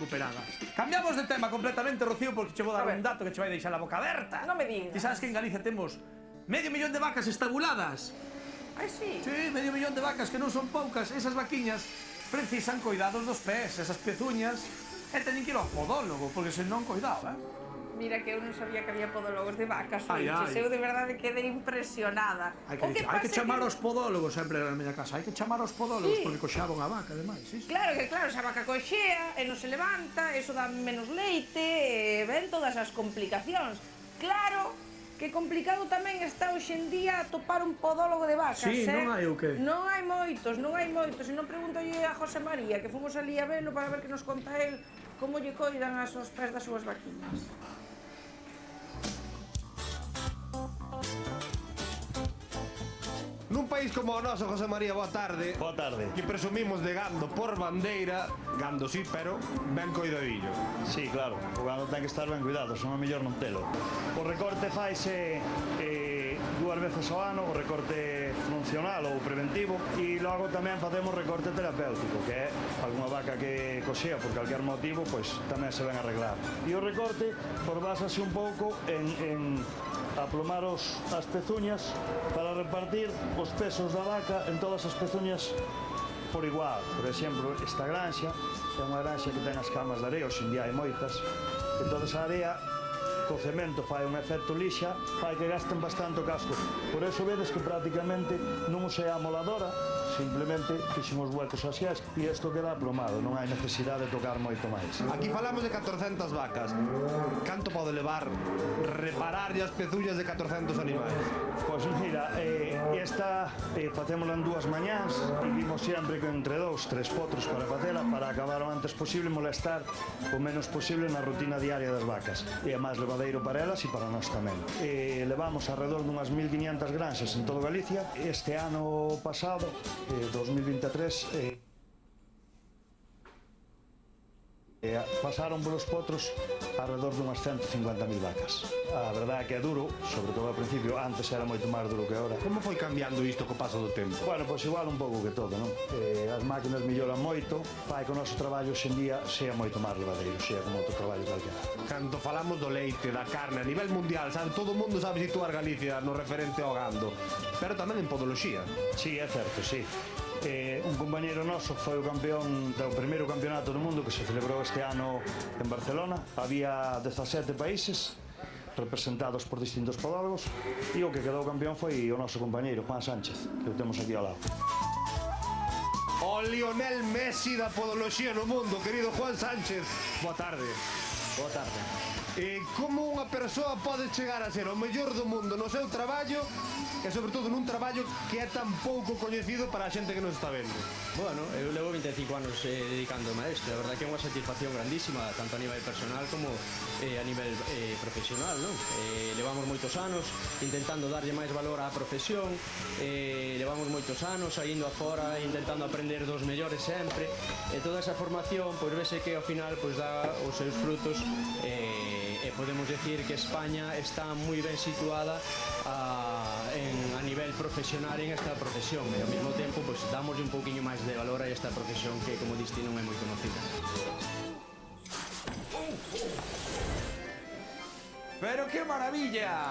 recuperada. Cambiamos de tema completamente, Rocío, porque che vou dar un dato que che vai deixar a boca aberta. Non me digas. Ti sabes que en Galicia temos medio millón de vacas estabuladas? Ai, sí. Sí, medio millón de vacas, que non son poucas. Esas vaquiñas precisan cuidados dos pés, esas pezuñas, e teñen que ir ao podólogo, porque se non cuidado, Mira que eu non sabía que había podólogos de vacas. Ai, ai. Eu de verdade quedei impresionada. Hai que chamar aos podólogos sempre na miña casa. Hai que chamar aos podólogos, porque coxaban a vaca, ademais. Sí, sí. Claro, esa vaca coxea e non se levanta, eso dá menos leite, ven todas as complicacións. Claro que complicado tamén está hoxe en día atopar un podólogo de vacas, Sí, non hai o que? Non hai moitos. E non pregúntolle a José María, que fomos ali a velo para ver que nos conta el como lle coidan as os pés das súas vaquiñas. Nun país como o noso, José María, boa tarde. Boa tarde. Que presumimos de gando por bandeira, gando sí, pero ben coidadillo. Sí, claro, o gando ten que estar ben cuidado, senón é mellor non telo. O recorte faise dúas veces ao ano, o recorte funcional ou preventivo, e logo tamén facemos recorte terapéutico, que é alguna vaca que coxea por calquer motivo, pois tamén se ven arreglar. E o recorte, por basase un pouco en aplomar as pezuñas para repartir os pesos da vaca en todas as pezuñas por igual. Por exemplo, esta granxa é unha granxa que ten as camas de area, hoxe en día hai moitas, e toda esa area co cemento fai un efecto lixa, fai que gasten bastante o casco. Por eso vedes que prácticamente non usei a moladora, simplemente fixemos huecos axiais e isto queda aplomado, non hai necesidade de tocar moito máis. Aquí falamos de 400 vacas. Canto pode levar repararlle as pezuñas de 400 animais? Pois mira, esta facémola en dúas mañáns e vimos sempre que entre 2-3 potros para facela para acabar o antes posible molestar o menos posible na rutina diaria das vacas. E é máis levadeiro para elas e para nós tamén. Levamos alrededor dunhas 1500 granxas en todo Galicia. Este ano pasado, 2023, pasaron polos potros alrededor dunhas 150.000 vacas. A verdade é que é duro, sobre todo ao principio, antes era moito máis duro que agora. Como foi cambiando isto co paso do tempo? Bueno, pois igual un pouco que todo, non? As máquinas melloran moito, fai que o noso traballo hoxe en día sea moito máis levadeiro, sea como outro traballo calquera. Cando falamos do leite, da carne, a nivel mundial, sabe, todo o mundo sabe situar Galicia no referente ao gando, pero tamén en podoloxía. Sí, é certo, sí. Un compañeiro noso foi o campeón do primeiro campeonato do mundo que se celebrou este ano en Barcelona. Había 17 países representados por distintos podólogos e o que quedou campeón foi o noso compañeiro Juan Sánchez, que o temos aquí ao lado. O Lionel Messi da podoloxía no mundo, querido Juan Sánchez. Boa tarde. Boa tarde. Como unha persoa pode chegar a ser o mellor do mundo no seu traballo e sobre todo nun traballo que é tan pouco coñecido para a xente que nos está vendo? Bueno, eu levo 25 anos dedicándome a isto. A verdade que é unha satisfacción grandísima, tanto a nivel personal como a nivel profesional, non? Levamos moitos anos intentando darlle máis valor á profesión, levamos moitos anos saindo afora, intentando aprender dos mellores sempre, e toda esa formación, pois vese que ao final pois dá os seus frutos, e podemos decir que España está moi ben situada a nivel profesional en esta profesión, e ao mesmo tempo pues, damos un pouquiño máis de valor a esta profesión que, como diste, non é moi conocida. Pero que maravilla!